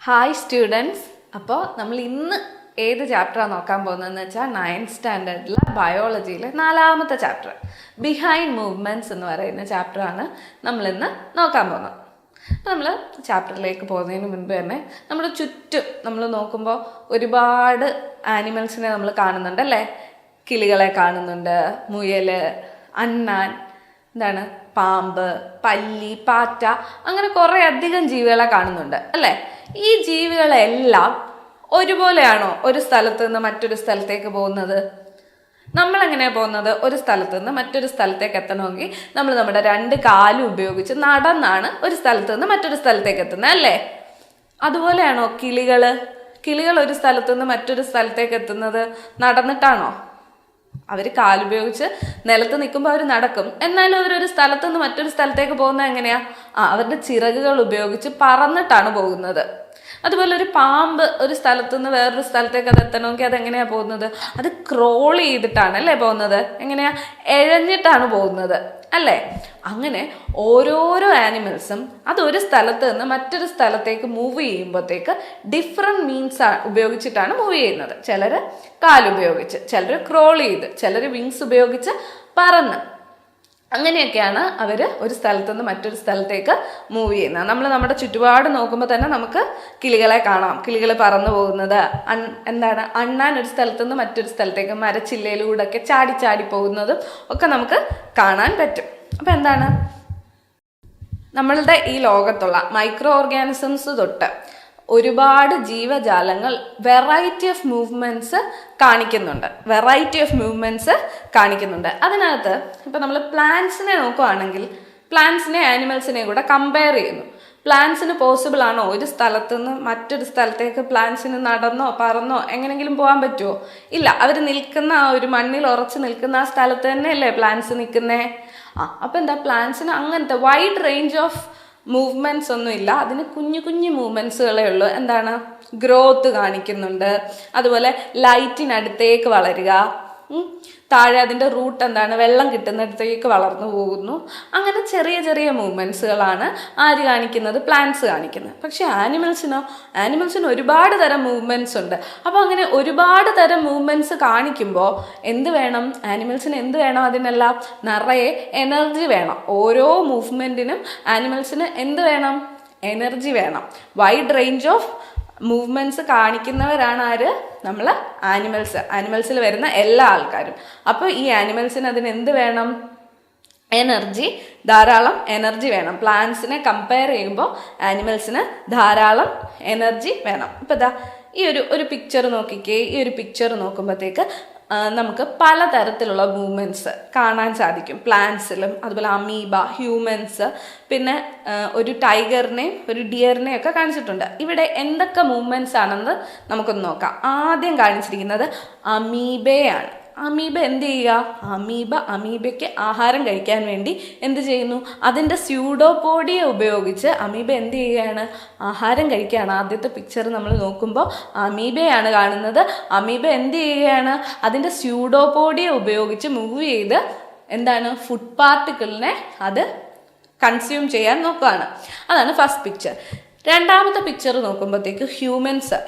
Hi students. അപ്പോൾ നമ്മൾ ഇന്ന് ഏത് ചാപ്റ്ററാണ് നോക്കാൻ പോകുന്നതെന്ന് വെച്ചാൽ 9th സ്റ്റാൻഡേർഡിലെ ബയോളജിയിലെ 4ാമത്തെ ചാപ്റ്റർ ബിഹൈൻഡ് മൂവ്മെൻറ്റ്സ് എന്ന് പറയുന്ന ചാപ്റ്ററാണ് നമ്മളിന്ന് നോക്കാൻ പോകുന്നത്. നമ്മൾ ചാപ്റ്ററിലേക്ക് പോകുന്നതിന് മുൻപ് തന്നെ നമ്മുടെ ചുറ്റും നമ്മൾ നോക്കുമ്പോൾ ഒരുപാട് ആനിമൽസിനെ നമ്മൾ കാണുന്നുണ്ട് അല്ലേ. കിളികളെ കാണുന്നുണ്ട്, മുയൽ, അണ്ണാൻ, എന്താണ് പാമ്പ്, പല്ലി, പാറ്റ, അങ്ങനെ കുറേ അധികം ജീവികളെ കാണുന്നുണ്ട് അല്ലേ. ഈ ജീവികളെല്ലാം ഒരുപോലെയാണോ ഒരു സ്ഥലത്ത് നിന്ന് മറ്റൊരു സ്ഥലത്തേക്ക് പോകുന്നത്? നമ്മളെങ്ങനെയാണ് പോകുന്നത്? ഒരു സ്ഥലത്ത് നിന്ന് മറ്റൊരു സ്ഥലത്തേക്ക് എത്തണമെങ്കിൽ നമ്മൾ നമ്മുടെ 2 കാലും ഉപയോഗിച്ച് നടന്നാണ് ഒരു സ്ഥലത്ത് നിന്ന് മറ്റൊരു സ്ഥലത്തേക്ക് എത്തുന്നത് അല്ലേ. അതുപോലെയാണോ കിളികൾ ഒരു സ്ഥലത്ത് നിന്ന് മറ്റൊരു സ്ഥലത്തേക്ക് എത്തുന്നത് നടന്നിട്ടാണോ? അവർ കാലുപയോഗിച്ച് നിലത്ത് നിൽക്കുമ്പോൾ അവർ നടക്കും, എന്നാലും അവരൊരു സ്ഥലത്ത് നിന്ന് മറ്റൊരു സ്ഥലത്തേക്ക് പോകുന്നത് എങ്ങനെയാ? അവരുടെ ചിറകുകൾ ഉപയോഗിച്ച് പറന്നിട്ടാണ് പോകുന്നത്. അതുപോലെ ഒരു പാമ്പ് ഒരു സ്ഥലത്ത് നിന്ന് വേറൊരു സ്ഥലത്തേക്ക് അത് എത്തണമെങ്കിൽ അതെങ്ങനെയാ പോകുന്നത്? അത് ക്രോൾ ചെയ്തിട്ടാണ് അല്ലേ പോകുന്നത്. എങ്ങനെയാ? എഴഞ്ഞിട്ടാണ് പോകുന്നത് അല്ലേ. അങ്ങനെ ഓരോരോ ആനിമൽസും അതൊരു സ്ഥലത്ത് നിന്ന് മറ്റൊരു സ്ഥലത്തേക്ക് മൂവ് ചെയ്യുമ്പോഴത്തേക്ക് ഡിഫറെൻറ്റ് മീൻസ് ഉപയോഗിച്ചിട്ടാണ് മൂവ് ചെയ്യുന്നത്. ചിലർ കാലുപയോഗിച്ച്, ചിലർ ക്രോൾ ചെയ്ത്, ചിലർ വിങ്സ് ഉപയോഗിച്ച് പറന്ന്, അങ്ങനെയൊക്കെയാണ് അവർ ഒരു സ്ഥലത്ത് നിന്ന് മറ്റൊരു സ്ഥലത്തേക്ക് മൂവ് ചെയ്യുന്നത്. നമ്മൾ നമ്മുടെ ചുറ്റുപാട് നോക്കുമ്പോൾ തന്നെ നമുക്ക് കിളികളെ കാണാം. കിളികൾ പറന്നു പോകുന്നത്, എന്താണ് അണ്ണാൻ ഒരു സ്ഥലത്ത് നിന്ന് മറ്റൊരു സ്ഥലത്തേക്ക് മരച്ചില്ലയിലൂടെ ഒക്കെ ചാടി പോകുന്നതും ഒക്കെ നമുക്ക് കാണാൻ പറ്റും. അപ്പം എന്താണ്, നമ്മളുടെ ഈ ലോകത്തുള്ള മൈക്രോ ഓർഗാനിസംസ് തൊട്ട് ഒരുപാട് ജീവജാലങ്ങൾ വെറൈറ്റി ഓഫ് മൂവ്മെൻറ്റ്സ് കാണിക്കുന്നുണ്ട്. അതിനകത്ത് ഇപ്പം നമ്മൾ പ്ലാന്റ്സിനെ നോക്കുകയാണെങ്കിൽ പ്ലാന്റ്സിനെ ആനിമൽസിനെ കൂടെ കമ്പയർ ചെയ്യുന്നു. പ്ലാന്റ്സിന് പോസിബിൾ ആണോ ഒരു സ്ഥലത്ത് നിന്ന് മറ്റൊരു സ്ഥലത്തേക്ക് പ്ലാന്റ്സിന് നടന്നോ പറന്നോ എങ്ങനെങ്കിലും പോകാൻ പറ്റുമോ? ഇല്ല. അവർ നിൽക്കുന്ന ആ ഒരു മണ്ണിൽ ഉറച്ചു നിൽക്കുന്ന ആ സ്ഥലത്ത് തന്നെയല്ലേ പ്ലാന്റ്സ് നിൽക്കുന്നേ. അപ്പം എന്താ, പ്ലാന്റ്സിന് അങ്ങനത്തെ വൈഡ് റേഞ്ച് ഓഫ് മൂവ്മെൻറ്റ്സ് ഒന്നും ഇല്ല. അതിന് കുഞ്ഞു മൂവ്മെൻറ്റ്സുകളേ ഉള്ളൂ. എന്താണ്, ഗ്രോത്ത് കാണിക്കുന്നുണ്ട്, അതുപോലെ ലൈറ്റിനടുത്തേക്ക് വളരുക, താഴെ അതിൻ്റെ റൂട്ട് എന്താണ് വെള്ളം കിട്ടുന്നിടത്തേക്ക് വളർന്നു പോകുന്നു. അങ്ങനെ ചെറിയ മൂവ്മെൻറ്റ്സുകളാണ് ആര് കാണിക്കുന്നത്? പ്ലാന്റ്സ് കാണിക്കുന്നത്. പക്ഷെ ആനിമൽസിന് ഒരുപാട് തരം മൂവ്മെൻറ്റ്സ് ഉണ്ട്. അപ്പോൾ അങ്ങനെ ഒരുപാട് തരം മൂവ്മെൻറ്റ്സ് കാണിക്കുമ്പോൾ എന്ത് വേണം? ആനിമൽസിന് എന്ത് വേണം? അതിനെല്ലാം നിറയെ എനർജി വേണം. ഓരോ മൂവ്മെൻറ്റിനും ആനിമൽസിന് എന്ത് വേണം? എനർജി വേണം. വൈഡ് റേഞ്ച് ഓഫ് മൂവ്മെൻറ്റ്സ് കാണിക്കുന്നവരാണ് ആര്? നമ്മൾ ആനിമൽസിൽ വരുന്ന എല്ലാ ആൾക്കാരും. അപ്പോൾ ഈ ആനിമൽസിന് അതിന് എന്ത് വേണം? എനർജി, ധാരാളം എനർജി വേണം. പ്ലാന്റ്സിനെ കമ്പയർ ചെയ്യുമ്പോൾ ആനിമൽസിന് ധാരാളം എനർജി വേണം. ഇപ്പം ഇതാ ഈ ഒരു പിക്ചർ നോക്കിക്കേ. ഈ ഒരു പിക്ചർ നോക്കുമ്പോഴത്തേക്ക് നമുക്ക് പലതരത്തിലുള്ള മൂവ്മെൻറ്റ്സ് കാണാൻ സാധിക്കും പ്ലാന്റ്സിലും. അതുപോലെ അമീബ, ഹ്യൂമൻസ്, പിന്നെ ഒരു ടൈഗറിനെയും ഒരു ഡിയറിനെയും ഒക്കെ കാണിച്ചിട്ടുണ്ട്. ഇവിടെ എന്തൊക്കെ മൂവ്മെൻറ്റ്സ് ആണെന്ന് നമുക്കൊന്ന് നോക്കാം. ആദ്യം കാണിച്ചിരിക്കുന്നത് അമീബയാണ്. അമീബ എന്ത് ചെയ്യുക? അമീബയ്ക്ക് ആഹാരം കഴിക്കാൻ വേണ്ടി എന്ത് ചെയ്യുന്നു? അതിൻ്റെ സ്യൂഡോപോഡിയ ഉപയോഗിച്ച് അമീബ എന്ത് ചെയ്യുകയാണ്? ആഹാരം കഴിക്കുകയാണ്. ആദ്യത്തെ പിക്ചർ നമ്മൾ നോക്കുമ്പോൾ അമീബയാണ് കാണുന്നത്. അമീബ എന്ത് ചെയ്യുകയാണ്? അതിൻ്റെ സ്യൂഡോപോഡിയ ഉപയോഗിച്ച് മൂവ് ചെയ്ത് എന്താണ് ഫുഡ് പാർട്ടിക്കിളിനെ അത് കൺസ്യൂം ചെയ്യാൻ നോക്കുകയാണ്. അതാണ് ഫസ്റ്റ് പിക്ചർ. രണ്ടാമത്തെ പിക്ചർ നോക്കുമ്പോഴത്തേക്ക്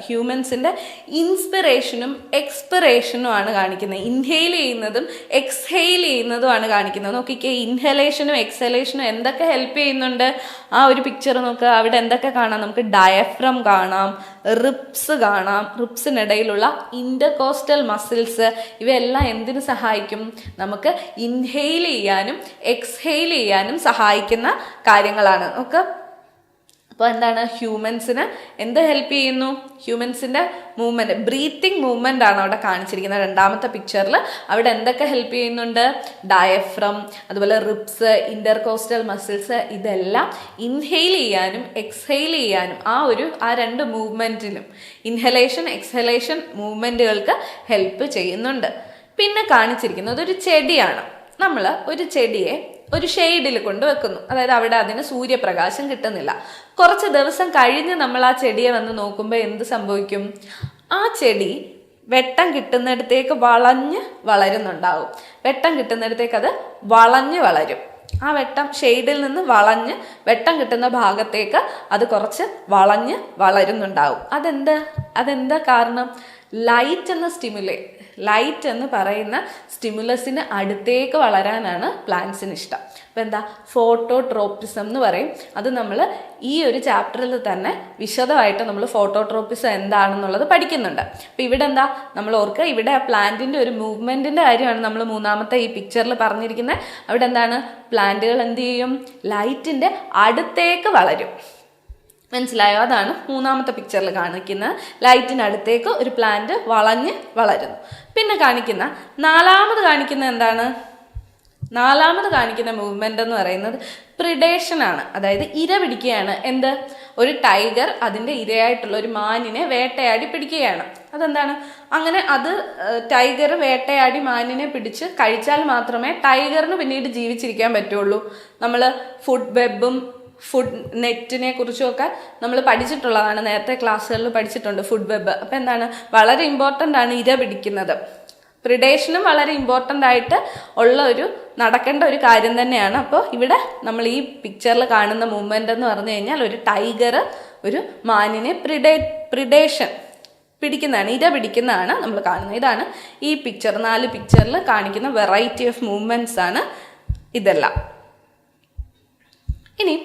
ഹ്യൂമൻസിൻ്റെ ഇൻസ്പിറേഷനും എക്സ്പിറേഷനും ആണ് കാണിക്കുന്നത്. ഇൻഹെയിൽ ചെയ്യുന്നതും എക്സ്ഹെയിൽ ചെയ്യുന്നതുമാണ് കാണിക്കുന്നത്. നോക്കിക്കേ, ഇൻഹലേഷനും എക്സലേഷനും എന്തൊക്കെ ഹെൽപ്പ് ചെയ്യുന്നുണ്ട്? ആ ഒരു പിക്ചർ നോക്കുക. അവിടെ എന്തൊക്കെ കാണാം? നമുക്ക് ഡയഫ്രം കാണാം, റിബ്സ് കാണാം, റിബ്സിനിടയിലുള്ള ഇൻ്റർകോസ്റ്റൽ മസിൽസ്, ഇവയെല്ലാം എന്തിനു സഹായിക്കും? നമുക്ക് ഇൻഹെയിൽ ചെയ്യാനും എക്സ്ഹെയിൽ ചെയ്യാനും സഹായിക്കുന്ന കാര്യങ്ങളാണ്. നമുക്ക് അപ്പോൾ എന്താണ്, ഹ്യൂമൻസിന് എന്ത് ഹെൽപ്പ് ചെയ്യുന്നു? ഹ്യൂമൻസിൻ്റെ മൂവ്മെൻറ്റ്, ബ്രീത്തിങ് മൂവ്മെൻ്റ് ആണ് അവിടെ കാണിച്ചിരിക്കുന്നത്. രണ്ടാമത്തെ പിക്ചറിൽ അവിടെ എന്തൊക്കെ ഹെൽപ്പ് ചെയ്യുന്നുണ്ട്? ഡയഫ്രം, അതുപോലെ റിബ്സ്, ഇൻ്റർകോസ്റ്റൽ മസിൽസ്, ഇതെല്ലാം ഇൻഹെയിൽ ചെയ്യാനും എക്സ്ഹെയിൽ ചെയ്യാനും ആ 2 മൂവ്മെൻറ്റിനും ഇൻഹലേഷൻ എക്സ്ഹലേഷൻ മൂവ്മെൻറ്റുകൾക്ക് ഹെൽപ്പ് ചെയ്യുന്നുണ്ട്. പിന്നെ കാണിച്ചിരിക്കുന്നത് ഒരു ചെടിയാണ്. നമ്മൾ ഒരു ചെടിയെ ഒരു ഷെയ്ഡിൽ കൊണ്ട് വെക്കുന്നു. അതായത് അവിടെ അതിന് സൂര്യപ്രകാശം കിട്ടുന്നില്ല. കുറച്ച് ദിവസം കഴിഞ്ഞ് നമ്മൾ ആ ചെടിയെ വന്ന് നോക്കുമ്പോൾ എന്ത് സംഭവിക്കും? ആ ചെടി വെട്ടം കിട്ടുന്നിടത്തേക്ക് വളഞ്ഞ് വളരുന്നുണ്ടാവും. വെട്ടം കിട്ടുന്നിടത്തേക്ക് അത് വളഞ്ഞ് വളരും. ആ വെട്ടം ഷെയ്ഡിൽ നിന്ന് വളഞ്ഞ് വെട്ടം കിട്ടുന്ന ഭാഗത്തേക്ക് അത് കുറച്ച് വളഞ്ഞ് വളരുന്നുണ്ടാവും. അതെന്താ കാരണം? ലൈറ്റ് എന്ന് പറയുന്ന സ്റ്റിമുലസിന് അടുത്തേക്ക് വളരാനാണ് പ്ലാന്റ്സിന് ഇഷ്ടം. അപ്പം എന്താ, ഫോട്ടോട്രോപ്പിസം എന്ന് പറയും. അത് നമ്മൾ ഈ ഒരു ചാപ്റ്ററിൽ തന്നെ വിശദമായിട്ട് നമ്മൾ ഫോട്ടോട്രോപ്പിസം എന്താണെന്നുള്ളത് പഠിക്കുന്നുണ്ട്. അപ്പം ഇവിടെ എന്താ നമ്മൾ ഓർക്കുക, ഇവിടെ പ്ലാന്റിൻ്റെ ഒരു മൂവ്മെൻറ്റിൻ്റെ കാര്യമാണ് നമ്മൾ മൂന്നാമത്തെ ഈ പിക്ചറിൽ പറഞ്ഞിരിക്കുന്നത്. അവിടെ എന്താണ്, പ്ലാന്റുകൾ എന്ത് ചെയ്യും, ലൈറ്റിൻ്റെ അടുത്തേക്ക് വളരും. മനസ്സിലായോ? അതാണ് മൂന്നാമത്തെ പിക്ചറിൽ കാണിക്കുന്നത്. ലൈറ്റിനടുത്തേക്ക് ഒരു പ്ലാന്റ് വളഞ്ഞ് വളരുന്നു. പിന്നെ നാലാമത് കാണിക്കുന്ന മൂവ്മെൻ്റ് എന്ന് പറയുന്നത് പ്രിഡേഷനാണ്. അതായത് ഇര പിടിക്കുകയാണ്. ഒരു ടൈഗർ അതിൻ്റെ ഇരയായിട്ടുള്ള ഒരു മാനിനെ വേട്ടയാടി പിടിക്കുകയാണ്. അതെന്താണ്, അങ്ങനെ ടൈഗർ വേട്ടയാടി മാനിനെ പിടിച്ച് കഴിച്ചാൽ മാത്രമേ ടൈഗറിന് പിന്നീട് ജീവിച്ചിരിക്കാൻ പറ്റുള്ളൂ. നമ്മൾ ഫുഡ് നെറ്റിനെ കുറിച്ചുമൊക്കെ നമ്മൾ പഠിച്ചിട്ടുള്ളതാണ്, നേരത്തെ ക്ലാസ്സുകളിൽ പഠിച്ചിട്ടുണ്ട് ഫുഡ് വെബ്. അപ്പം എന്താണ്, വളരെ ഇമ്പോർട്ടൻ്റ് ആണ് ഇര പിടിക്കുന്നത്. പ്രിഡേഷനും വളരെ ഇമ്പോർട്ടൻ്റ് ആയിട്ട് നടക്കേണ്ട ഒരു കാര്യം തന്നെയാണ്. അപ്പോൾ ഇവിടെ നമ്മൾ ഈ പിക്ചറിൽ കാണുന്ന മൂവ്മെൻ്റ് എന്ന് പറഞ്ഞു കഴിഞ്ഞാൽ ഒരു ടൈഗർ ഒരു മാനിനെ ഇര പിടിക്കുന്നതാണ് നമ്മൾ കാണുന്നത്. ഇതാണ് ഈ 4 പിക്ചറിൽ കാണിക്കുന്ന വെറൈറ്റി ഓഫ് മൂവ്മെൻറ്റ്സ് ആണ് ഇതെല്ലാം. ഇനി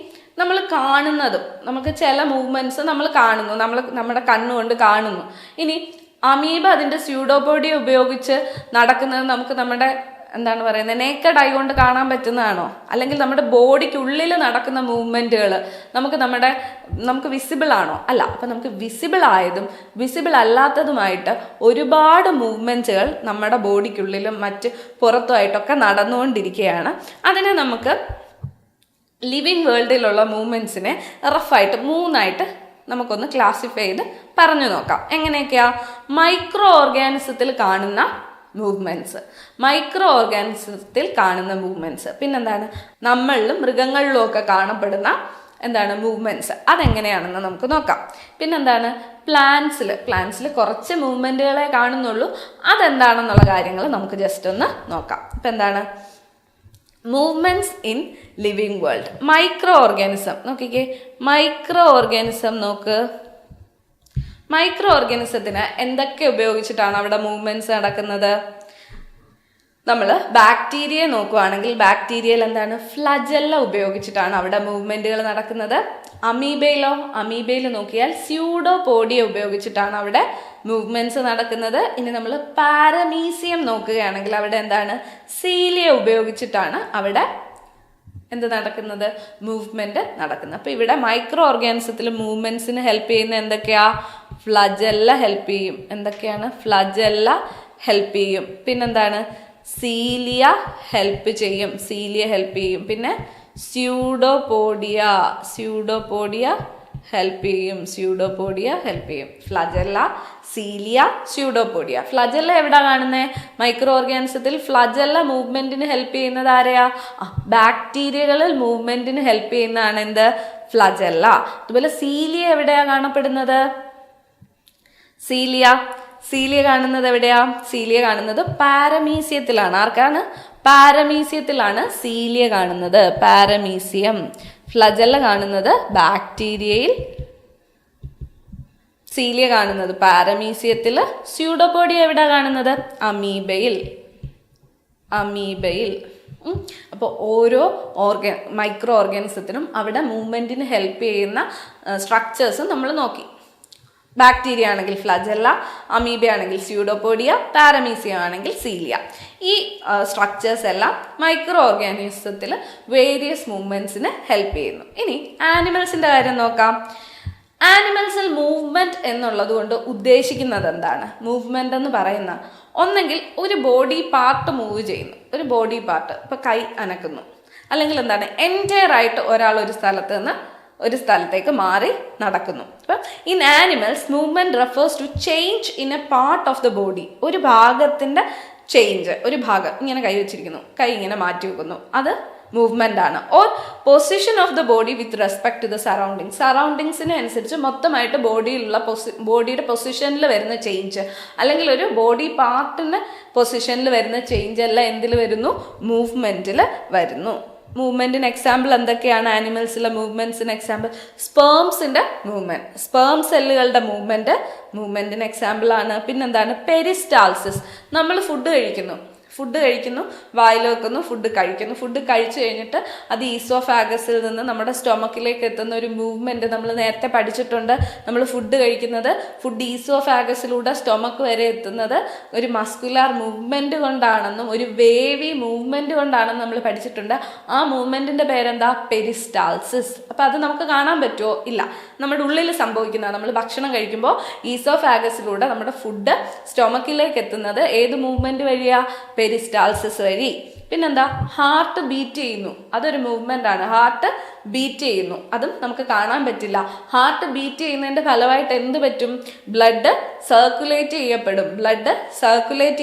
നമ്മൾ കാണുന്നതും, നമുക്ക് ചില മൂവ്മെൻറ്റ്സ് നമ്മൾ കാണുന്നു, നമ്മുടെ കണ്ണുകൊണ്ട് കാണുന്നു. ഇനി അമീബ അതിൻ്റെ സ്യൂഡോപോഡിയ ഉപയോഗിച്ച് നടക്കുന്നത് നമുക്ക് നമ്മുടെ നേക്കഡ് ഐ കൊണ്ട് കാണാൻ പറ്റുന്നതാണോ? അല്ലെങ്കിൽ നമ്മുടെ ബോഡിക്കുള്ളിൽ നടക്കുന്ന മൂവ്മെൻറ്റുകൾ നമുക്ക് വിസിബിൾ ആണോ? അല്ല. അപ്പം നമുക്ക് വിസിബിൾ ആയതും വിസിബിൾ അല്ലാത്തതുമായിട്ട് ഒരുപാട് മൂവ്മെൻറ്റുകൾ നമ്മുടെ ബോഡിക്കുള്ളിലും മറ്റ് പുറത്തുമായിട്ടൊക്കെ നടന്നുകൊണ്ടിരിക്കുകയാണ്. അതിനെ നമുക്ക് ലിവിങ് വേൾഡിലുള്ള മൂവ്മെൻറ്റ്സിനെ റഫായിട്ട് 3 നമുക്കൊന്ന് ക്ലാസിഫൈ ചെയ്ത് പറഞ്ഞു നോക്കാം. എങ്ങനെയൊക്കെയാ? മൈക്രോ ഓർഗാനിസത്തിൽ കാണുന്ന മൂവ്മെൻറ്റ്സ്, പിന്നെന്താണ്, നമ്മളിലും മൃഗങ്ങളിലും ഒക്കെ കാണപ്പെടുന്ന മൂവ്മെൻറ്റ്സ്, അതെങ്ങനെയാണെന്ന് നമുക്ക് നോക്കാം. പിന്നെന്താണ്, പ്ലാന്റ്സിൽ കുറച്ച് മൂവ്മെൻറ്റുകളെ കാണുന്നുള്ളൂ, അതെന്താണെന്നുള്ള കാര്യങ്ങൾ നമുക്ക് ജസ്റ്റ് ഒന്ന് നോക്കാം. ഇപ്പം എന്താണ് movements in living world? Micro organism നോക്കിക്കേ. മൈക്രോ ഓർഗാനിസത്തിന് എന്തൊക്കെ ഉപയോഗിച്ചിട്ടാണ് അവിടെ മൂവ്മെൻറ്റ്സ് നടക്കുന്നത്? നമ്മൾ ബാക്ടീരിയ നോക്കുകയാണെങ്കിൽ ബാക്ടീരിയയിൽ ഫ്ലജെല്ല ഉപയോഗിച്ചിട്ടാണ് അവിടെ മൂവ്മെൻറ്റുകൾ നടക്കുന്നത്. അമീബയിൽ നോക്കിയാൽ സ്യൂഡോപോഡിയ ഉപയോഗിച്ചിട്ടാണ് അവിടെ മൂവ്മെൻറ്റ്സ് നടക്കുന്നത്. ഇനി നമ്മൾ പാരമീസിയം നോക്കുകയാണെങ്കിൽ അവിടെ സീലിയ ഉപയോഗിച്ചിട്ടാണ് അവിടെ മൂവ്മെൻറ്റ് നടക്കുന്നത്. അപ്പോൾ ഇവിടെ മൈക്രോ ഓർഗാനിസത്തിൽ മൂവ്മെൻറ്റ്സിന് ഹെൽപ്പ് ചെയ്യുന്ന എന്തൊക്കെയാ? ഫ്ലജെല്ല ഹെൽപ്പ് ചെയ്യും. ഫ്ലജെല്ല ഹെൽപ്പ് ചെയ്യും. പിന്നെന്താണ്, സീലിയ ഹെൽപ്പ് ചെയ്യും. പിന്നെ സ്യൂഡോപോഡിയ ഹെൽപ്പ് ചെയ്യും. ഫ്ലജെല്ല, സീലിയ, സ്യൂഡോപോഡിയ. ഫ്ലജെല്ല എവിടെ കാണുന്നത്? മൈക്രോ ഓർഗാനിസത്തിൽ ഫ്ലജെല്ല മൂവ്മെന്റിന് ഹെൽപ്പ് ചെയ്യുന്നത് ആരെയാ? ബാക്ടീരിയകളിൽ മൂവ്മെന്റിന് ഹെൽപ്പ് ചെയ്യുന്നതാണ് ഫ്ലജെല്ല. അതുപോലെ സീലിയ എവിടെയാ കാണപ്പെടുന്നത്? സീലിയ കാണുന്നത് എവിടെയാ? സീലിയ കാണുന്നത് പാരമീസിയത്തിലാണ്. ആർക്കാണ്? പാരമീസിയത്തിലാണ് സീലിയ കാണുന്നത്. പാരമീസിയം. ഫ്ലജെല്ല കാണുന്നത് ബാക്ടീരിയയിൽ, സീലിയ കാണുന്നത് പാരമീസിയത്തിൽ. സ്യൂഡോപോഡിയ എവിടെ കാണുന്നത്? അമീബയിൽ. അപ്പോൾ ഓരോ മൈക്രോ ഓർഗാനിസത്തിനും അവിടെ മൂവ്മെന്റിന് ഹെൽപ്പ് ചെയ്യുന്ന സ്ട്രക്ചേഴ്സ് നമ്മൾ നോക്കി. ബാക്ടീരിയ ആണെങ്കിൽ ഫ്ലജെല്ല, അമീബ ആണെങ്കിൽ സ്യൂഡോപോഡിയ, പാരമീസിയം ആണെങ്കിൽ സീലിയ. ഈ സ്ട്രക്ചേഴ്സ് എല്ലാം മൈക്രോ ഓർഗാനിസത്തിൽ വേരിയസ് മൂവ്മെന്റ്സിന് ഹെൽപ്പ് ചെയ്യുന്നു. ഇനി ആനിമൽസിന്റെ കാര്യം നോക്കാം. ആനിമൽസിൽ മൂവ്മെന്റ് എന്നുള്ളത് കൊണ്ട് ഉദ്ദേശിക്കുന്നത് എന്താണ്? മൂവ്മെന്റ് എന്ന് പറയുന്ന ഒന്നെങ്കിൽ ഒരു ബോഡി പാർട്ട് മൂവ് ചെയ്യുന്നു, ഒരു ബോഡി പാർട്ട്, ഇപ്പൊ കൈ അനക്കുന്നു, അല്ലെങ്കിൽ എൻറ്റയർ ആയിട്ട് ഒരാൾ ഒരു സ്ഥലത്ത് നിന്ന് ഒരു സ്ഥലത്തേക്ക് മാറി നടക്കുന്നു. അപ്പം in animals movement refers to change in a part of the body. ഒരു ഭാഗത്തിന്റെ ചേഞ്ച്, ഒരു ഭാഗം ഇങ്ങനെ കൈ വെച്ചിരിക്കുന്നു, കൈ ഇങ്ങനെ മാറ്റി വെക്കുന്നു, അത് മൂവ്മെന്റ് ആണ്. Or position of the body with respect to the സറൗണ്ടിങ്സിന് അനുസരിച്ച് മൊത്തമായിട്ട് ബോഡിയുടെ പൊസിഷനിൽ വരുന്ന ചേഞ്ച്, അല്ലെങ്കിൽ ഒരു ബോഡി പാർട്ടിന് പൊസിഷനിൽ വരുന്ന ചേഞ്ച് എല്ലാം എന്തിൽ വരുന്നു? മൂവ്മെന്റിൽ വരുന്നു. മൂവ്മെൻറ്റിന് എക്സാമ്പിൾ എന്തൊക്കെയാണ്? ആനിമൽസിലെ മൂവ്മെൻറ്റ്സിന് എക്സാമ്പിൾ സ്പേംസിൻ്റെ മൂവ്മെൻറ്റ്, സ്പേം സെല്ലുകളുടെ മൂവ്മെൻറ്റിന് എക്സാമ്പിളാണ്. പിന്നെന്താണ്? പെരിസ്റ്റാൾസിസ്. നമ്മൾ ഫുഡ് കഴിക്കുന്നു, വായിൽ വെക്കുന്നു, ഫുഡ് കഴിച്ചു കഴിഞ്ഞിട്ട് അത് ഈസോഫാഗസിൽ നിന്ന് നമ്മുടെ സ്റ്റൊമക്കിലേക്ക് എത്തുന്ന ഒരു മൂവ്മെൻറ്റ് നമ്മൾ നേരത്തെ പഠിച്ചിട്ടുണ്ട്. നമ്മൾ ഫുഡ് കഴിക്കുന്നത്, ഫുഡ് ഈസോഫാഗസിലൂടെ സ്റ്റൊമക്ക് വരെ എത്തുന്നത് ഒരു മസ്കുലാർ മൂവ്മെൻറ്റ് കൊണ്ടാണെന്നും ഒരു വേവി മൂവ്മെൻറ്റ് കൊണ്ടാണെന്നും നമ്മൾ പഠിച്ചിട്ടുണ്ട്. ആ മൂവ്മെൻറ്റിൻ്റെ പേരെന്താ? പെരിസ്റ്റാൾസിസ്. അപ്പം അത് നമുക്ക് കാണാൻ പറ്റുമോ? ഇല്ല, നമ്മുടെ ഉള്ളിൽ സംഭവിക്കുന്നതാണ്. നമ്മൾ ഭക്ഷണം കഴിക്കുമ്പോൾ ഈസോഫാഗസിലൂടെ നമ്മുടെ ഫുഡ് സ്റ്റൊമക്കിലേക്ക് എത്തുന്നത് ഏത് മൂവ്മെൻറ്റ് വഴിയാ? പെരിസ്റ്റാൾസിസ് വഴി. പിന്നെന്താ? ഹാർട്ട് ബീറ്റ് ചെയ്യുന്നു, അതൊരു മൂവ്മെൻ്റ് ആണ്. ഹാർട്ട് ബീറ്റ് ചെയ്യുന്നു, അതും നമുക്ക് കാണാൻ പറ്റില്ല. ഹാർട്ട് ബീറ്റ് ചെയ്യുന്നതിൻ്റെ ഫലമായിട്ട് എന്ത് പറ്റും? ബ്ലഡ് സർക്കുലേറ്റ്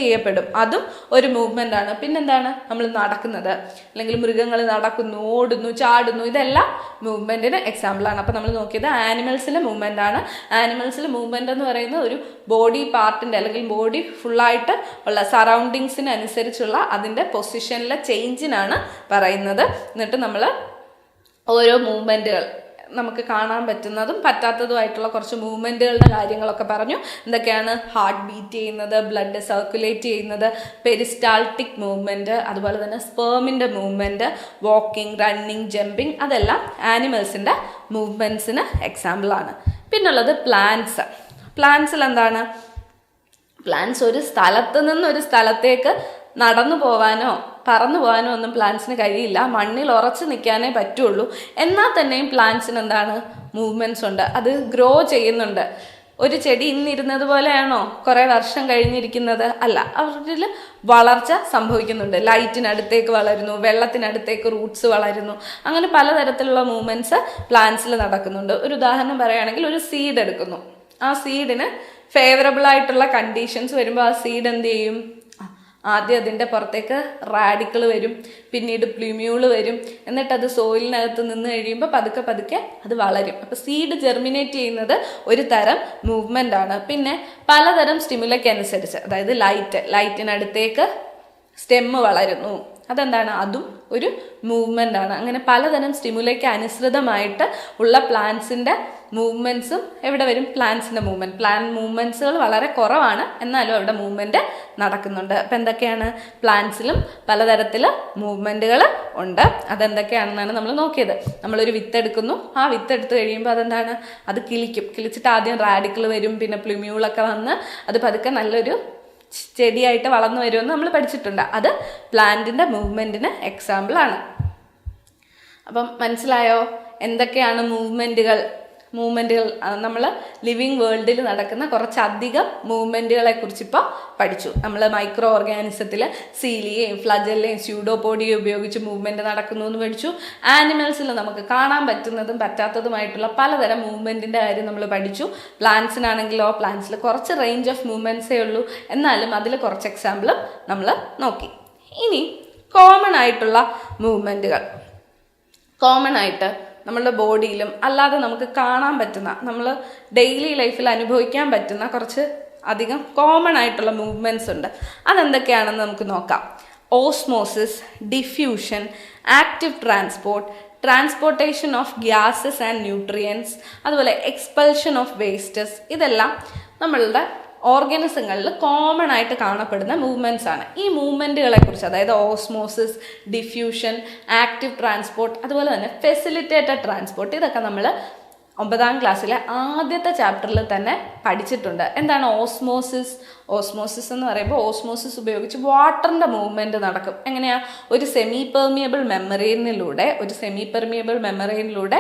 ചെയ്യപ്പെടും, അതും ഒരു മൂവ്മെൻ്റ് ആണ്. പിന്നെന്താണ്? നമ്മൾ നടക്കുന്നത്, അല്ലെങ്കിൽ മൃഗങ്ങൾ നടക്കുന്നു, ഓടുന്നു, ചാടുന്നു, ഇതെല്ലാം മൂവ്മെൻറ്റിന് എക്സാമ്പിളാണ്. അപ്പോൾ നമ്മൾ നോക്കിയത് ആനിമൽസിലെ മൂവ്മെൻ്റ് ആണ്. ആനിമൽസിലെ മൂവ്മെൻ്റ് എന്ന് പറയുന്നത് ഒരു ബോഡി പാർട്ടിൻ്റെ അല്ലെങ്കിൽ ബോഡി ഫുള്ളായിട്ട് ഉള്ള സറൗണ്ടിങ്സിന് അനുസരിച്ചുള്ള അതിൻ്റെ പൊസിഷനിലെ ചേഞ്ചിനാണ് പറയുന്നത്. എന്നിട്ട് നമ്മൾ ഓരോ മൂവ്മെൻറ്റുകൾ നമുക്ക് കാണാൻ പറ്റുന്നതും പറ്റാത്തതുമായിട്ടുള്ള കുറച്ച് മൂവ്മെൻറ്റുകളുടെ കാര്യങ്ങളൊക്കെ പറഞ്ഞു. എന്തൊക്കെയാണ്? ഹാർട്ട് ബീറ്റ് ചെയ്യുന്നത്, ബ്ലഡ് സർക്കുലേറ്റ് ചെയ്യുന്നത്, പെരിസ്റ്റാൾട്ടിക് മൂവ്മെൻറ്റ്, അതുപോലെ തന്നെ സ്പേമിൻ്റെ മൂവ്മെൻറ്റ്, വാക്കിംഗ്, റണ്ണിങ്, ജമ്പിങ്, അതെല്ലാം ആനിമൽസിൻ്റെ മൂവ്മെൻറ്റ്സിന് എക്സാമ്പിളാണ്. പിന്നുള്ളത് പ്ലാന്റ്സിൽ എന്താണ്? പ്ലാന്റ്സ് ഒരു സ്ഥലത്ത് നിന്ന് ഒരു സ്ഥലത്തേക്ക് നടന്നു പോവാനോ പറന്നു പോകാനോ ഒന്നും പ്ലാന്റ്സിന് കഴിയില്ല. മണ്ണിൽ ഉറച്ചു നിൽക്കാനേ പറ്റുള്ളൂ. എന്നാൽ തന്നെയും പ്ലാന്റ്സിന് എന്താണ്? മൂവ്മെൻറ്റ്സ് ഉണ്ട്, അത് ഗ്രോ ചെയ്യുന്നുണ്ട്. ഒരു ചെടി ഇന്നിരുന്നത് പോലെയാണോ കുറേ വർഷം കഴിഞ്ഞിരിക്കുന്നത്? അല്ല, അവരിൽ വളർച്ച സംഭവിക്കുന്നുണ്ട്. ലൈറ്റിനടുത്തേക്ക് വളരുന്നു, വെള്ളത്തിനടുത്തേക്ക് റൂട്ട്സ് വളരുന്നു, അങ്ങനെ പലതരത്തിലുള്ള മൂവ്മെൻറ്റ്സ് പ്ലാന്റ്സിൽ നടക്കുന്നുണ്ട്. ഒരു ഉദാഹരണം പറയുകയാണെങ്കിൽ, ഒരു സീഡ് എടുക്കുന്നു. ആ സീഡിന് ഫേവറബിൾ ആയിട്ടുള്ള കണ്ടീഷൻസ് വരുമ്പോൾ ആ സീഡ് എന്ത് ചെയ്യും? ആദ്യം അതിൻ്റെ പുറത്തേക്ക് റാഡിക്കിൾ വരും, പിന്നീട് പ്ലൂമ്യൂള് വരും, എന്നിട്ട് അത് സോയിലിനകത്ത് നിന്ന് കഴിയുമ്പോൾ പതുക്കെ അത് വളരും. അപ്പോൾ സീഡ് ജെർമിനേറ്റ് ചെയ്യുന്നത് ഒരു തരം മൂവ്മെൻ്റ് ആണ്. പിന്നെ പലതരം സ്റ്റിമുലയ്ക്ക് അനുസരിച്ച്, അതായത് ലൈറ്റിനടുത്തേക്ക് സ്റ്റെമ്മ് വളരുന്നു, അതെന്താണ്? അതും ഒരു മൂവ്മെൻ്റ് ആണ്. അങ്ങനെ പലതരം സ്റ്റിമുലയ്ക്ക് അനുസൃതമായിട്ട് ഉള്ള പ്ലാന്റ്സിൻ്റെ മൂവ്മെൻറ്റ്സും എവിടെ വരും? പ്ലാന്റ്സിൻ്റെ പ്ലാന്റ് മൂവ്മെൻറ്റ്സുകൾ വളരെ കുറവാണ്, എന്നാലും അവിടെ മൂവ്മെൻറ്റ് നടക്കുന്നുണ്ട്. അപ്പം എന്തൊക്കെയാണ്? പ്ലാന്റ്സിലും പലതരത്തിൽ മൂവ്മെൻറ്റുകൾ ഉണ്ട്. അതെന്തൊക്കെയാണെന്നാണ് നമ്മൾ നോക്കിയത്. നമ്മളൊരു വിത്തെടുക്കുന്നു, ആ വിത്തെടുത്ത് കഴിയുമ്പോൾ അതെന്താണ്? അത് കിളിച്ചിട്ട് ആദ്യം റാഡിക്കിൾ വരും, പിന്നെ പ്ലൂമ്യൂളൊക്കെ വന്ന് അത് പതുക്കെ നല്ലൊരു ചെടിയായിട്ട് വളർന്നു വരുമെന്ന് നമ്മൾ പഠിച്ചിട്ടുണ്ട്. അത് പ്ലാന്റിൻ്റെ മൂവ്മെൻറ്റിന് എക്സാമ്പിളാണ്. അപ്പം മനസ്സിലായോ എന്തൊക്കെയാണ് മൂവ്മെൻറ്റുകൾ? നമ്മൾ ലിവിങ് വേൾഡിൽ നടക്കുന്ന കുറച്ചധികം മൂവ്മെൻറ്റുകളെ കുറിച്ചിപ്പോൾ പഠിച്ചു. നമ്മൾ മൈക്രോ ഓർഗാനിസത്തിൽ സീലിയെയും ഫ്ലജല്ലയും സ്യൂഡോപോഡിയയും ഉപയോഗിച്ച് മൂവ്മെൻറ്റ് നടക്കുന്നു എന്ന് പഠിച്ചു. ആനിമൽസിൽ നമുക്ക് കാണാൻ പറ്റുന്നതും പറ്റാത്തതുമായിട്ടുള്ള പലതരം മൂവ്മെൻറ്റിൻ്റെ കാര്യം നമ്മൾ പഠിച്ചു. പ്ലാന്റ്സിനാണെങ്കിലോ, പ്ലാന്റ്സിൽ കുറച്ച് റേഞ്ച് ഓഫ് മൂവ്മെൻറ്റ്സേ ഉള്ളൂ, എന്നാലും അതിൽ കുറച്ച് എക്സാമ്പിളും നമ്മൾ നോക്കി. ഇനി കോമൺ ആയിട്ടുള്ള മൂവ്മെൻറ്റുകൾ, കോമൺ ആയിട്ട് നമ്മളുടെ ബോഡിയിലും അല്ലാതെ നമുക്ക് കാണാൻ പറ്റുന്ന, നമ്മൾ ഡെയിലി ലൈഫിൽ അനുഭവിക്കാൻ പറ്റുന്ന കുറച്ച് അധികം കോമൺ ആയിട്ടുള്ള മൂവ്മെൻറ്റ്സ് ഉണ്ട്. അതെന്തൊക്കെയാണെന്ന് നമുക്ക് നോക്കാം. Osmosis, diffusion, active transportation of gases and nutrients, അതുപോലെ എക്സ്പൾഷൻ ഓഫ് വേസ്റ്റസ്, ഇതെല്ലാം നമ്മളുടെ ഓർഗാനിസങ്ങളിൽ കോമൺ ആയിട്ട് കാണപ്പെടുന്ന മൂവ്മെൻറ്റ്സ് ആണ്. ഈ മൂവ്മെൻറ്റുകളെ കുറിച്ച്, അതായത് ഓസ്മോസിസ്, ഡിഫ്യൂഷൻ, ആക്റ്റീവ് ട്രാൻസ്പോർട്ട്, അതുപോലെ തന്നെ ഫെസിലിറ്റേറ്റഡ് ട്രാൻസ്പോർട്ട്, ഇതൊക്കെ നമ്മൾ 9ാം ക്ലാസ്സിലെ ആദ്യത്തെ ചാപ്റ്ററിൽ തന്നെ പഠിച്ചിട്ടുണ്ട്. എന്താണ് ഓസ്മോസിസ്? ഓസ്മോസിസ് എന്ന് പറയുമ്പോൾ ഓസ്മോസിസ് ഉപയോഗിച്ച് വാട്ടറിൻ്റെ മൂവ്മെൻറ്റ് നടക്കും. എങ്ങനെയാണ്? ഒരു സെമി പെർമിയബിൾ മെമ്മറൈനിലൂടെ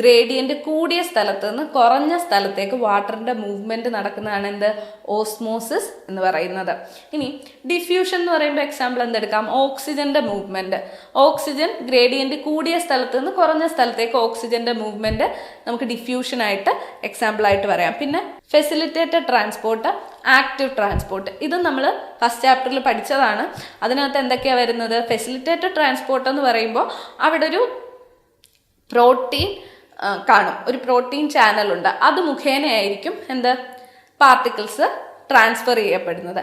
ഗ്രേഡിയൻ്റ് കൂടിയ സ്ഥലത്ത് നിന്ന് കുറഞ്ഞ സ്ഥലത്തേക്ക് വാട്ടറിൻ്റെ മൂവ്മെൻറ്റ് നടക്കുന്നതാണ് എന്ത്? ഓസ്മോസിസ് എന്ന് പറയുന്നത്. ഇനി ഡിഫ്യൂഷൻ എന്ന് പറയുമ്പോൾ എക്സാമ്പിൾ എന്തെടുക്കാം? ഓക്സിജൻ്റെ മൂവ്മെൻറ്റ്. ഓക്സിജൻ ഗ്രേഡിയൻ്റ് കൂടിയ സ്ഥലത്ത് നിന്ന് കുറഞ്ഞ സ്ഥലത്തേക്ക് ഓക്സിജൻ്റെ മൂവ്മെൻറ്റ് നമുക്ക് ഡിഫ്യൂഷനായിട്ട് എക്സാമ്പിളായിട്ട് പറയാം. പിന്നെ ഫെസിലിറ്റേറ്റഡ് ട്രാൻസ്പോർട്ട്, ആക്റ്റീവ് ട്രാൻസ്പോർട്ട്, ഇതും നമ്മൾ ഫസ്റ്റ് ചാപ്റ്ററിൽ പഠിച്ചതാണ്. അതിനകത്ത് എന്തൊക്കെയാണ് വരുന്നത്? ഫെസിലിറ്റേറ്റഡ് ട്രാൻസ്പോർട്ട് എന്ന് പറയുമ്പോൾ അവിടെ ഒരു പ്രോട്ടീൻ കാണും, ഒരു പ്രോട്ടീൻ ചാനലുണ്ട്. അത് മുഖേനയായിരിക്കും പാർട്ടിക്കിൾസ് ട്രാൻസ്ഫർ ചെയ്യപ്പെടുന്നത്.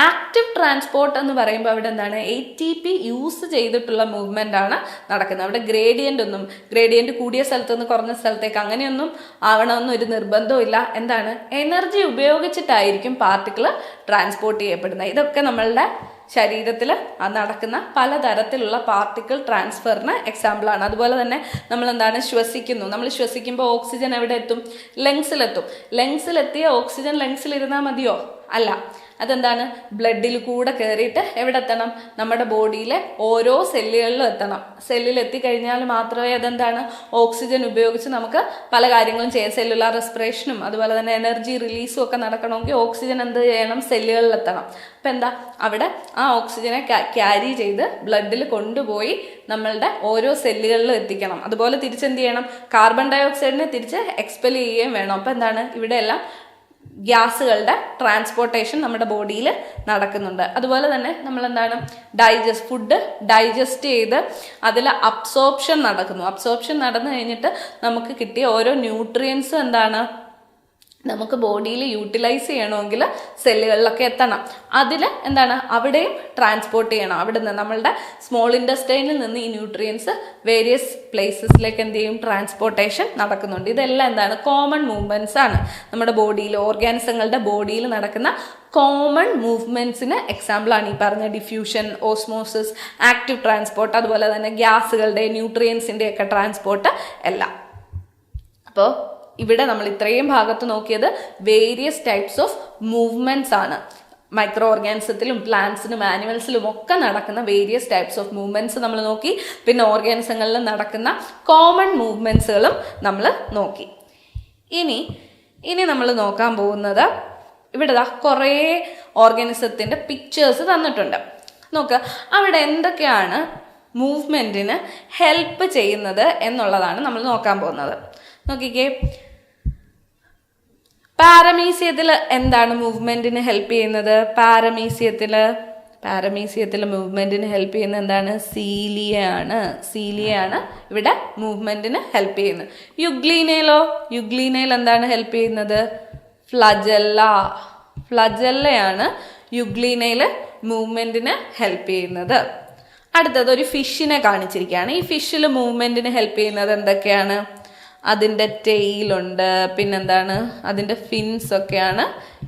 ആക്റ്റീവ് ട്രാൻസ്പോർട്ട് എന്ന് പറയുമ്പോൾ അവിടെ എന്താണ്, ATP യൂസ് ചെയ്തിട്ടുള്ള മൂവ്മെൻ്റ് ആണ് നടക്കുന്നത്. അവിടെ ഗ്രേഡിയൻ്റ് കൂടിയ സ്ഥലത്ത് നിന്ന് കുറഞ്ഞ സ്ഥലത്തേക്ക് അങ്ങനെയൊന്നും ആവണമെന്ന് ഒരു നിർബന്ധവും ഇല്ല. എന്താണ്, എനർജി ഉപയോഗിച്ചിട്ടായിരിക്കും പാർട്ടിക്കിൾ ട്രാൻസ്പോർട്ട് ചെയ്യപ്പെടുന്നത്. ഇതൊക്കെ നമ്മളുടെ ശരീരത്തിൽ നടക്കുന്ന പലതരത്തിലുള്ള പാർട്ടിക്കിൾ ട്രാൻസ്ഫറിന് എക്സാമ്പിളാണ്. അതുപോലെ തന്നെ നമ്മൾ എന്താണ് ശ്വസിക്കുന്നു. നമ്മൾ ശ്വസിക്കുമ്പോൾ ഓക്സിജൻ എവിടെ എത്തും? ലങ്സിലെത്തിയ ഓക്സിജൻ ലങ്സിലിരുന്നാൽ മതിയോ? അല്ല. അതെന്താണ്, ബ്ലഡിൽ കൂടെ കയറിയിട്ട് എവിടെ എത്തണം? നമ്മുടെ ബോഡിയിലെ ഓരോ സെല്ലുകളിലും എത്തണം. സെല്ലിൽ എത്തിക്കഴിഞ്ഞാൽ മാത്രമേ അതെന്താണ്, ഓക്സിജൻ ഉപയോഗിച്ച് നമുക്ക് പല കാര്യങ്ങളും ചെയ്യാം. സെല്ലുലാർ റെസ്പിറേഷനും അതുപോലെ തന്നെ എനർജി റിലീസും ഒക്കെ നടക്കണമെങ്കിൽ ഓക്സിജൻ എന്ത് ചെയ്യണം? സെല്ലുകളിൽ എത്തണം. അപ്പം എന്താ, അവിടെ ആ ഓക്സിജനെ ക്യാരി ചെയ്ത് ബ്ലഡിൽ കൊണ്ടുപോയി നമ്മളുടെ ഓരോ സെല്ലുകളിലും എത്തിക്കണം. അതുപോലെ തിരിച്ചെന്ത് ചെയ്യണം? കാർബൺ ഡൈ ഓക്സൈഡിനെ തിരിച്ച് എക്സ്പെൽ ചെയ്യുകയും വേണം. അപ്പം എന്താണ്, ഇവിടെയെല്ലാം ഗ്യാസുകളുടെ ട്രാൻസ്പോർട്ടേഷൻ നമ്മുടെ ബോഡിയിൽ നടക്കുന്നുണ്ട്. അതുപോലെ തന്നെ നമ്മൾ എന്താണ്, ഫുഡ് ഡൈജസ്റ്റ് ചെയ്ത് അതിൽ അബ്സോർപ്ഷൻ നടക്കുന്നു. അബ്സോർപ്ഷൻ നടന്നു കഴിഞ്ഞിട്ട് നമുക്ക് കിട്ടിയ ഓരോ ന്യൂട്രിയൻസും എന്താണ്, നമുക്ക് ബോഡിയിൽ യൂട്ടിലൈസ് ചെയ്യണമെങ്കിൽ സെല്ലുകളിലൊക്കെ എത്തണം. അതിൽ എന്താണ്, അവിടെയും ട്രാൻസ്പോർട്ട് ചെയ്യണം. അവിടെ നിന്ന് നമ്മളുടെ സ്മോൾ ഇൻറ്റസ്റ്റൈനിൽ നിന്ന് ഈ ന്യൂട്രിയൻസ് വേരിയസ് പ്ലേസസിലേക്ക് എന്ത് ചെയ്യും? ട്രാൻസ്പോർട്ടേഷൻ നടക്കുന്നുണ്ട്. ഇതെല്ലാം എന്താണ്, കോമൺ മൂവ്മെൻറ്റ്സ് ആണ്. നമ്മുടെ ബോഡിയിൽ, ഓർഗാനിസങ്ങളുടെ ബോഡിയിൽ നടക്കുന്ന കോമൺ മൂവ്മെൻറ്റ്സിന് എക്സാമ്പിളാണ് ഈ പറഞ്ഞ ഡിഫ്യൂഷൻ, ഓസ്മോസിസ്, ആക്റ്റീവ് ട്രാൻസ്പോർട്ട്, അതുപോലെ തന്നെ ഗ്യാസുകളുടെ, ന്യൂട്രിയൻസിൻ്റെ ഒക്കെ ട്രാൻസ്പോർട്ട് എല്ലാം. അപ്പോൾ ഇവിടെ നമ്മൾ ഇത്രയും ഭാഗത്ത് നോക്കിയത് വേരിയസ് ടൈപ്സ് ഓഫ് മൂവ്മെൻറ്റ്സ് ആണ്. മൈക്രോ ഓർഗാനിസത്തിലും പ്ലാന്റ്സിലും ആനിമൽസിലും ഒക്കെ നടക്കുന്ന വേരിയസ് ടൈപ്സ് ഓഫ് മൂവ്മെൻറ്റ്സ് നമ്മൾ നോക്കി. പിന്നെ ഓർഗാനിസങ്ങളിൽ നടക്കുന്ന കോമൺ മൂവ്മെൻറ്റ്സുകളും നമ്മൾ നോക്കി. ഇനി നമ്മൾ നോക്കാൻ പോകുന്നത്, ഇവിടെ കുറേ ഓർഗാനിസത്തിൻ്റെ പിക്ചേഴ്സ് തന്നിട്ടുണ്ട്. നോക്കുക, അവിടെ എന്തൊക്കെയാണ് മൂവ്മെൻറ്റിന് ഹെൽപ്പ് ചെയ്യുന്നത് എന്നുള്ളതാണ് നമ്മൾ നോക്കാൻ പോകുന്നത്. നോക്കിക്കേ, പാരമീസിയത്തിൽ എന്താണ് മൂവ്മെൻറ്റിന് ഹെൽപ്പ് ചെയ്യുന്നത്? പാരമീസിയത്തിൽ മൂവ്മെൻറ്റിന് ഹെൽപ്പ് ചെയ്യുന്നത് എന്താണ്? സീലിയയാണ് ഇവിടെ മൂവ്മെൻറ്റിന് ഹെൽപ്പ് ചെയ്യുന്നത്. യുഗ്ലീനയിൽ എന്താണ് ഹെൽപ്പ് ചെയ്യുന്നത്? ഫ്ലജല്ലയാണ് യുഗ്ലീനയിൽ മൂവ്മെൻറ്റിന് ഹെൽപ്പ് ചെയ്യുന്നത്. അടുത്തത് ഒരു ഫിഷിനെ കാണിച്ചിരിക്കുകയാണ്. ഈ ഫിഷിൽ മൂവ്മെൻറ്റിന് ഹെൽപ്പ് ചെയ്യുന്നത് എന്തൊക്കെയാണ്? അതിൻ്റെ ടെയിലുണ്ട്, പിന്നെന്താണ്, അതിൻ്റെ ഫിൻസ് ഒക്കെയാണ്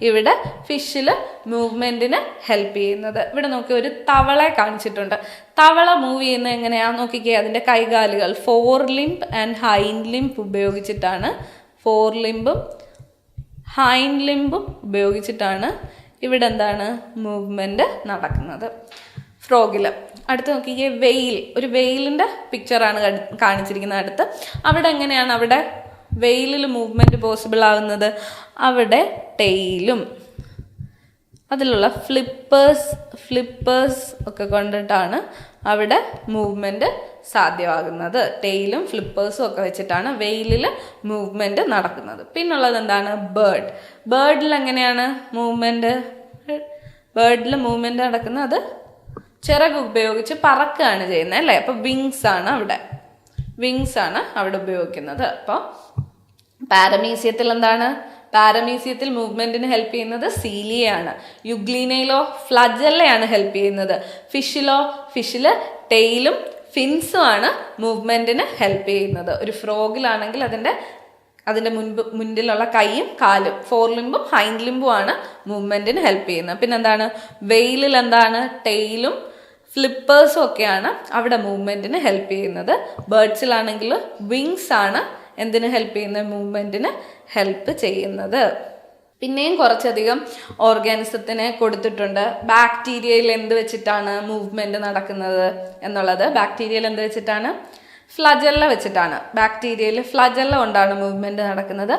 ഇവിടെ ഫിഷിൽ മൂവ്മെൻറ്റിന് ഹെൽപ്പ് ചെയ്യുന്നത്. ഇവിടെ നോക്കി ഒരു തവളയെ കാണിച്ചിട്ടുണ്ട്. തവള മൂവ് ചെയ്യുന്നത് എങ്ങനെയാണെന്ന് നോക്കിക്കേ. അതിൻ്റെ കൈകാലുകൾ fore limb and hind limb ഉപയോഗിച്ചിട്ടാണ്, ഇവിടെ എന്താണ് മൂവ്മെൻറ്റ് നടക്കുന്നത്. ഫ്രോഗിൽ അടുത്ത് നോക്കിക്കേ, ഒരു വെയിലിൻ്റെ പിക്ചറാണ് കാണിച്ചിരിക്കുന്നത്. അടുത്ത് അവിടെ എങ്ങനെയാണ് അവിടെ വെയിലിൽ മൂവ്മെൻറ്റ് പോസിബിൾ ആവുന്നത്? അവിടെ ടെയിലും അതിലുള്ള ഫ്ലിപ്പേഴ്സ് ഒക്കെ കൊണ്ടിട്ടാണ് അവിടെ മൂവ്മെൻറ്റ് സാധ്യമാകുന്നത്. ടെയിലും ഫ്ലിപ്പേഴ്സും ഒക്കെ വെച്ചിട്ടാണ് വെയിലിൽ മൂവ്മെൻറ്റ് നടക്കുന്നത്. പിന്നുള്ളത് എന്താണ്? ബേർഡിൽ എങ്ങനെയാണ് മൂവ്മെൻറ്റ് നടക്കുന്നത്? അത് ചിറക് ഉപയോഗിച്ച് പറക്കുകയാണ് ചെയ്യുന്നത്, അല്ലേ? അപ്പോൾ വിങ്സ് ആണ് അവിടെ ഉപയോഗിക്കുന്നത്. അപ്പോൾ പാരമീസിയത്തിൽ എന്താണ്? പാരമീസിയത്തിൽ മൂവ്മെൻറ്റിന് ഹെൽപ്പ് ചെയ്യുന്നത് സീലിയയാണ്. യുഗ്ലീനയിലോ ഫ്ലജല്ലയാണ് ഹെൽപ്പ് ചെയ്യുന്നത്. ഫിഷിൽ ടെയിലും ഫിൻസും ആണ് മൂവ്മെൻറ്റിന് ഹെൽപ്പ് ചെയ്യുന്നത്. ഒരു ഫ്രോഗിലാണെങ്കിൽ അതിൻ്റെ മുൻപിലുള്ള കൈയും കാലും, ഫോർ ലിംബും ഹൈൻഡ് ലിംബും ആണ് മൂവ്മെൻറ്റിന് ഹെൽപ്പ് ചെയ്യുന്നത്. പിന്നെന്താണ്? വെയിലിൽ എന്താണ്? ടെയിലും ഫ്ലിപ്പേഴ്സും ഒക്കെയാണ് അവിടെ മൂവ്മെൻറ്റിന് ഹെൽപ്പ് ചെയ്യുന്നത്. ബേർഡ്സിലാണെങ്കിൽ വിങ്സ് ആണ് എന്തിന് ഹെൽപ്പ് ചെയ്യുന്നത്? മൂവ്മെൻറ്റിന് ഹെൽപ്പ് ചെയ്യുന്നത്. പിന്നെയും കുറച്ചധികം ഓർഗാനിസത്തിനെ കൊടുത്തിട്ടുണ്ട്. ബാക്ടീരിയയിൽ എന്ത് വെച്ചിട്ടാണ് മൂവ്മെൻറ്റ് നടക്കുന്നത് എന്നുള്ളത്? ബാക്ടീരിയയിൽ എന്ത് വെച്ചിട്ടാണ്? ഫ്ലജല്ല വെച്ചിട്ടാണ്. ബാക്ടീരിയയിൽ ഫ്ലജല്ല കൊണ്ടാണ് മൂവ്മെൻറ്റ് നടക്കുന്നത്.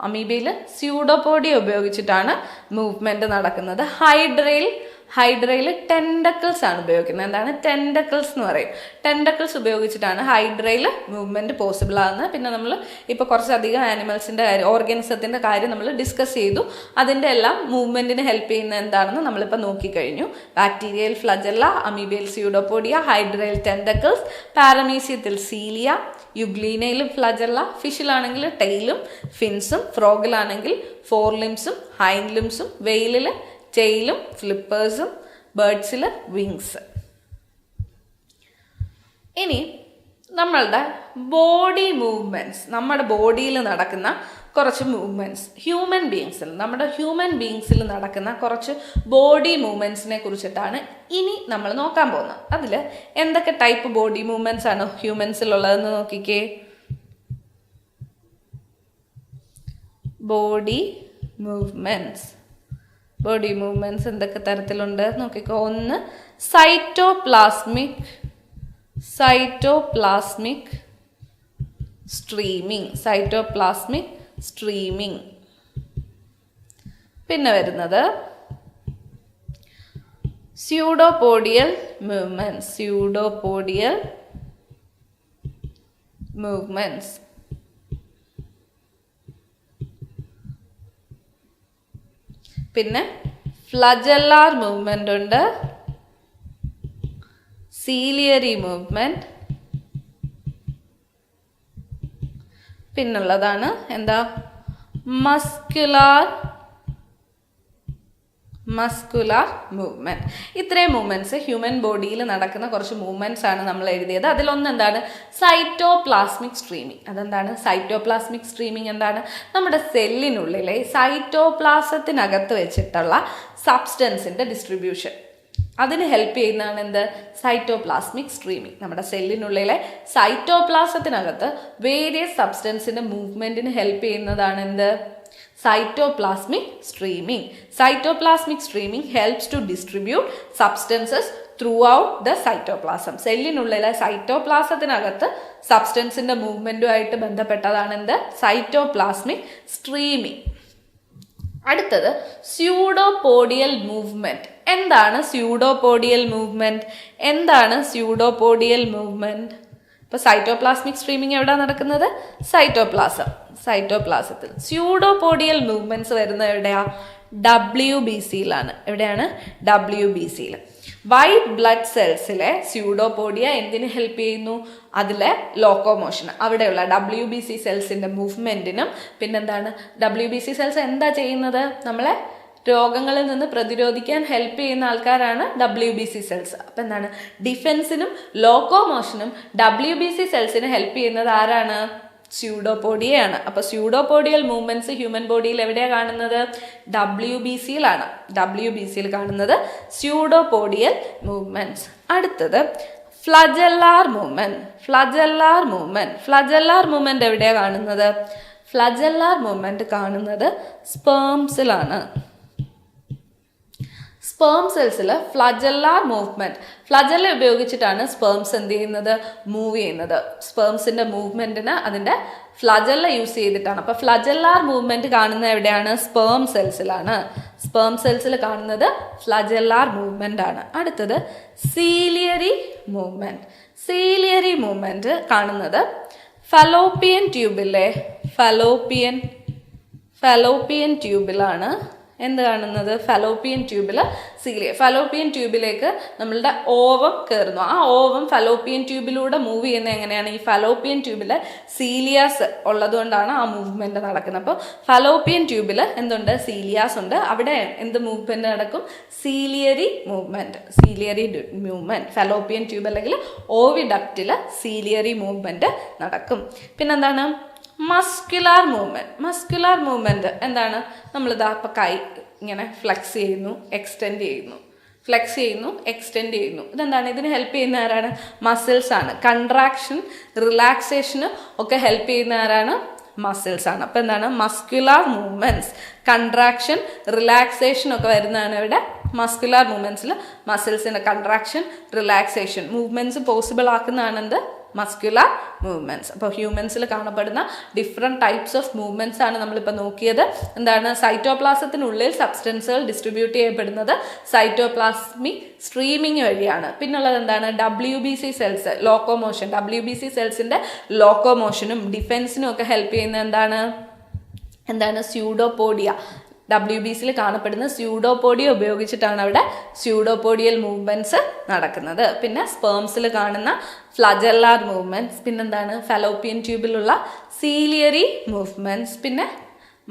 അമീബയിൽ സ്യൂഡോപോഡിയ ഉപയോഗിച്ചിട്ടാണ് മൂവ്മെൻറ്റ് നടക്കുന്നത്. ഹൈഡ്രയിൽ ഹൈഡ്രയിൽ ടെൻഡക്കിൾസ് ആണ് ഉപയോഗിക്കുന്നത്. എന്താണ് ടെൻഡക്കിൾസ് എന്ന് പറയും. ടെൻഡക്കിൾസ് ഉപയോഗിച്ചിട്ടാണ് ഹൈഡ്രയിൽ മൂവ്മെൻറ്റ് പോസിബിൾ ആകുന്നത്. പിന്നെ നമ്മൾ ഇപ്പോൾ കുറച്ചധികം ആനിമൽസിൻ്റെ കാര്യം, ഓർഗാനിസത്തിൻ്റെ കാര്യം നമ്മൾ ഡിസ്കസ് ചെയ്തു. അതിൻ്റെ എല്ലാം മൂവ്മെൻറ്റിന് ഹെൽപ്പ് ചെയ്യുന്ന എന്താണെന്ന് നമ്മളിപ്പോൾ നോക്കിക്കഴിഞ്ഞു. ബാക്ടീരിയൽ ഫ്ലജല്ല, അമീബിയൽ സ്യൂഡോപോഡിയ, ഹൈഡ്രയിൽ ടെൻഡക്കിൾസ്, പാരമീസിയത്തിൽ സീലിയ, യുഗ്ലീനയിൽ ഫ്ലജല്ല, ഫിഷിലാണെങ്കിൽ ടെയിലും ഫിൻസും, ഫ്രോഗിലാണെങ്കിൽ ഫോർ ലിംസും ഹൈൻഡ് ലിംസും, വെയിലിൽ ടെയിലും ഫ്ലിപ്പേഴ്സും, ബേർഡ്സിൽ വിങ്സ്. ഇനി നമ്മളുടെ ബോഡി മൂവ്മെൻറ്റ്സ്, നമ്മുടെ ബോഡിയിൽ നടക്കുന്ന കുറച്ച് മൂവ്മെൻറ്റ്സ്, നമ്മുടെ ഹ്യൂമൻ ബീങ്സിൽ നടക്കുന്ന കുറച്ച് ബോഡി മൂവ്മെൻറ്റ്സിനെ കുറിച്ചിട്ടാണ് ഇനി നമ്മൾ നോക്കാൻ പോകുന്നത്. അതിൽ എന്തൊക്കെ ടൈപ്പ് ബോഡി മൂവ്മെൻറ്റ്സ് ആണ് ഹ്യൂമൻസിലുള്ളതെന്ന് നോക്കിക്കേ. ബോഡി മൂവ്മെൻറ്റ്സ് എന്തൊക്കെ തരത്തിലുണ്ട് നോക്കിക്കോ. ഒന്ന് സൈറ്റോപ്ലാസ്മിക് സ്ട്രീമിംഗ്. പിന്നെ വരുന്നത് സ്യൂഡോപോഡിയൽ മൂവ്മെൻറ്റ്സ്. പിന്നെ ഫ്ലജല്ലാർ മൂവ്മെൻ്റ് ഉണ്ട്, സീലിയറി മൂവ്മെൻറ്റ്. പിന്നുള്ളതാണ് എന്താ മസ്കുലാർ മൂവ്മെൻറ്റ്. ഇത്രയും മൂവ്മെൻറ്റ്സ് ഹ്യൂമൻ ബോഡിയിൽ നടക്കുന്ന കുറച്ച് മൂവ്മെൻറ്റ്സ് ആണ് നമ്മൾ എഴുതിയത്. അതിലൊന്ന് എന്താണ് സൈറ്റോപ്ലാസ്മിക് സ്ട്രീമിംഗ്. അതെന്താണ് സൈറ്റോപ്ലാസ്മിക് സ്ട്രീമിംഗ്? എന്താണ് നമ്മുടെ സെല്ലിനുള്ളിലെ സൈറ്റോപ്ലാസത്തിനകത്ത് വെച്ചിട്ടുള്ള സബ്സ്റ്റൻസിൻ്റെ ഡിസ്ട്രിബ്യൂഷൻ, അതിന് ഹെൽപ്പ് ചെയ്യുന്നതാണ് എന്ത് സൈറ്റോപ്ലാസ്മിക് സ്ട്രീമിംഗ്. നമ്മുടെ സെല്ലിനുള്ളിലെ സൈറ്റോപ്ലാസത്തിനകത്ത് വേരിയസ് സബ്സ്റ്റൻസിൻ്റെ മൂവ്മെൻറ്റിന് ഹെൽപ്പ് ചെയ്യുന്നതാണ് എന്ത് cytoplasmic streaming helps to distribute substances throughout the cytoplasm. സെല്ലിനുള്ളിലെ സൈറ്റോപ്ലാസത്തിനകത്ത് സബ്സ്റ്റൻസിൻ്റെ മൂവ്മെൻറ്റുമായിട്ട് ബന്ധപ്പെട്ടതാണ് എന്ത് സൈറ്റോപ്ലാസ്മിക് സ്ട്രീമിംഗ്. അടുത്തത് സ്യൂഡോപോഡിയൽ മൂവ്മെൻറ്റ്. എന്താണ് സ്യൂഡോപോഡിയൽ മൂവ്മെൻറ്റ്? ഇപ്പോൾ സൈറ്റോപ്ലാസ്മിക് സ്ട്രീമിംഗ് എവിടെയാണ് നടക്കുന്നത്? സൈറ്റോപ്ലാസത്തിൽ. സ്യൂഡോപോഡിയൽ മൂവ്മെൻറ്റ്സ് വരുന്നത് എവിടെയാണ്? WBCയിലാണ്. എവിടെയാണ്? WBCയിൽ. വൈറ്റ് ബ്ലഡ് സെൽസിലെ സ്യൂഡോപോഡിയ എന്തിന് ഹെൽപ്പ് ചെയ്യുന്നു? അതിലെ ലോക്കോമോഷൻ, അവിടെയുള്ള WBC സെൽസിൻ്റെ മൂവ്മെൻറ്റിനും. പിന്നെന്താണ് WBC സെൽസ് എന്താ ചെയ്യുന്നത്? നമ്മളെ രോഗങ്ങളിൽ നിന്ന് പ്രതിരോധിക്കാൻ ഹെൽപ്പ് ചെയ്യുന്ന ആൾക്കാരാണ് WBC സെൽസ്. അപ്പം എന്താണ് ഡിഫെൻസിനും ലോക്കോമോഷനും WBC സെൽസിന് ഹെൽപ്പ് ചെയ്യുന്നത് ആരാണ്? സ്യൂഡോപോഡിയയാണ്. അപ്പോൾ സ്യൂഡോപോഡിയൽ മൂവ്മെൻറ്റ്സ് ഹ്യൂമൻ ബോഡിയിൽ എവിടെയാണ് കാണുന്നത്? WBCയിലാണ്. WBCയിൽ കാണുന്നത് സ്യൂഡോപോഡിയൽ മൂവ്മെൻറ്റ്സ്. അടുത്തത് ഫ്ലജല്ലാർ മൂവ്മെൻറ്റ് എവിടെയാണ് കാണുന്നത്? ഫ്ലജല്ലാർ മൂവ്മെൻറ്റ് കാണുന്നത് സ്പേംസിലാണ്. സ്പേം സെൽസിൽ ഫ്ലജല്ലാർ മൂവ്മെൻറ്റ്, ഫ്ലജല്ല ഉപയോഗിച്ചിട്ടാണ് സ്പേംസ് എന്ത് ചെയ്യുന്നത്? മൂവ് ചെയ്യുന്നത്. സ്പേംസിൻ്റെ മൂവ്മെൻറ്റിന് അതിൻ്റെ ഫ്ലജല്ല യൂസ് ചെയ്തിട്ടാണ്. അപ്പോൾ ഫ്ലജല്ലാർ മൂവ്മെൻറ്റ് കാണുന്നത് എവിടെയാണ്? സ്പേം സെൽസിലാണ്. സ്പേം സെൽസിൽ കാണുന്നത് ഫ്ലജല്ലാർ മൂവ്മെൻ്റ് ആണ്. അടുത്തത് സീലിയറി മൂവ്മെൻറ്റ് കാണുന്നത് ഫലോപ്പിയൻ ട്യൂബിലാണ്. എന്ത് കാണുന്നത്? ഫലോപ്പിയൻ ട്യൂബിൽ ഫലോപ്പിയൻ ട്യൂബിലേക്ക് നമ്മളുടെ ഓവം കയറുന്നു. ആ ഓവം ഫലോപ്പിയൻ ട്യൂബിലൂടെ മൂവ് ചെയ്യുന്നത് എങ്ങനെയാണ്? ഈ ഫലോപ്പിയൻ ട്യൂബിൽ സീലിയാസ് ഉള്ളതുകൊണ്ടാണ് ആ മൂവ്മെൻറ്റ് നടക്കുന്നത്. അപ്പോൾ ഫലോപ്പിയൻ ട്യൂബിൽ എന്തുണ്ട്? സീലിയാസ് ഉണ്ട്. അവിടെ എന്ത് മൂവ്മെൻറ്റ് നടക്കും? Ciliary movement. ഫലോപ്പിയൻ ട്യൂബ് അല്ലെങ്കിൽ ഓവിഡക്റ്റിൽ സീലിയറി മൂവ്മെൻറ്റ് നടക്കും. പിന്നെന്താണ് മസ്കുലാർ മൂവ്മെൻറ്റ്? എന്താണ്? നമ്മളിതാ ഇപ്പോൾ കൈ ഇങ്ങനെ ഫ്ലെക്സ് ചെയ്യുന്നു, എക്സ്റ്റെൻഡ് ചെയ്യുന്നു. ഇതെന്താണ്? ഇതിന് ഹെൽപ്പ് ചെയ്യുന്ന ആരാണ്? മസിൽസ് ആണ്. കൺട്രാക്ഷൻ റിലാക്സേഷന് ഒക്കെ ഹെൽപ്പ് ചെയ്യുന്ന ആരാണ്? മസിൽസ് ആണ്. അപ്പോൾ എന്താണ്? മസ്കുലാർ മൂവ്മെൻറ്റ്സ്, കൺട്രാക്ഷൻ റിലാക്സേഷൻ ഒക്കെ വരുന്നതാണ് ഇവിടെ മസ്കുലാർ മൂവ്മെൻറ്റ്സിൽ മസിൽസിൻ്റെ കൺട്രാക്ഷൻ, റിലാക്സേഷൻ, മൂവ്മെൻറ്റ്സ് പോസിബിൾ ആക്കുന്നതാണ് എന്ത്? Muscular movements. അപ്പോൾ ഹ്യൂമൻസിൽ കാണപ്പെടുന്ന ഡിഫറെൻറ്റ് ടൈപ്സ് ഓഫ് മൂവ്മെൻറ്റ്സ് ആണ് നമ്മളിപ്പോൾ നോക്കിയത്. എന്താണ്? സൈറ്റോപ്ലാസത്തിനുള്ളിൽ സബ്സ്റ്റൻസുകൾ ഡിസ്ട്രിബ്യൂട്ട് ചെയ്യപ്പെടുന്നത് സൈറ്റോപ്ലാസ്മിക് സ്ട്രീമിങ് വഴിയാണ്. പിന്നുള്ളത് എന്താണ്? WBC cells, locomotion. WBC സെൽസിൻ്റെ ലോക്കോമോഷനും ഡിഫെൻസിനും ഒക്കെ ഹെൽപ്പ് ചെയ്യുന്ന എന്താണ്? സ്യൂഡോപോഡിയ. WBCയിൽ കാണപ്പെടുന്ന സ്യൂഡോപോഡിയ ഉപയോഗിച്ചിട്ടാണ് അവിടെ സ്യൂഡോപോഡിയൽ മൂവ്മെൻറ്റ്സ് നടക്കുന്നത്. പിന്നെ സ്പേംസിൽ കാണുന്ന ഫ്ലജല്ലാർ മൂവ്മെൻറ്റ്സ്, പിന്നെന്താണ്? ഫലോപ്പിയൻ ട്യൂബിലുള്ള സീലിയറി മൂവ്മെൻറ്റ്സ്, പിന്നെ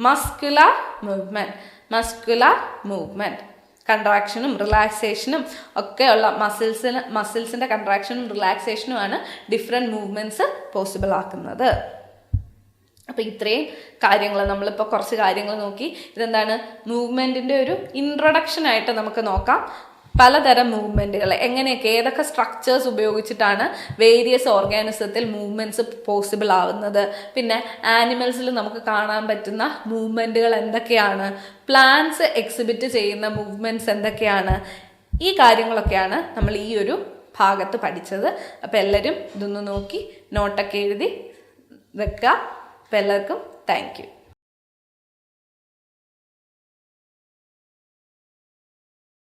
മസ്കുലാർ മൂവ്മെൻറ്റ് കൺട്രാക്ഷനും റിലാക്സേഷനും ഒക്കെയുള്ള മസിൽസിൻ്റെ കൺട്രാക്ഷനും റിലാക്സേഷനുമാണ് ഡിഫറെൻറ്റ് മൂവ്മെൻറ്റ്സ് പോസിബിൾ ആക്കുന്നത്. അപ്പോൾ ഇത്രയും കാര്യങ്ങൾ നമ്മളിപ്പോൾ കുറച്ച് കാര്യങ്ങൾ നോക്കി. ഇതെന്താണ്? മൂവ്മെൻറ്റിൻ്റെ ഒരു ഇൻട്രൊഡക്ഷനായിട്ട് നമുക്ക് നോക്കാം. പലതരം മൂവ്മെൻറ്റുകൾ എങ്ങനെയൊക്കെ, ഏതൊക്കെ സ്ട്രക്ചേഴ്സ് ഉപയോഗിച്ചിട്ടാണ് വേരിയസ് ഓർഗാനിസത്തിൽ മൂവ്മെൻറ്റ്സ് പോസിബിൾ ആവുന്നത്, പിന്നെ ആനിമൽസിൽ നമുക്ക് കാണാൻ പറ്റുന്ന മൂവ്മെൻറ്റുകൾ എന്തൊക്കെയാണ്, പ്ലാന്റ്സ് എക്സിബിറ്റ് ചെയ്യുന്ന മൂവ്മെൻറ്റ്സ് എന്തൊക്കെയാണ്, ഈ കാര്യങ്ങളൊക്കെയാണ് നമ്മൾ ഈ ഒരു ഭാഗത്ത് പഠിച്ചത്. അപ്പോൾ എല്ലാവരും ഇതൊന്ന് നോക്കി നോട്ടൊക്കെ എഴുതി വെക്കുക. അപ്പോൾ എല്ലാവർക്കും താങ്ക് യു.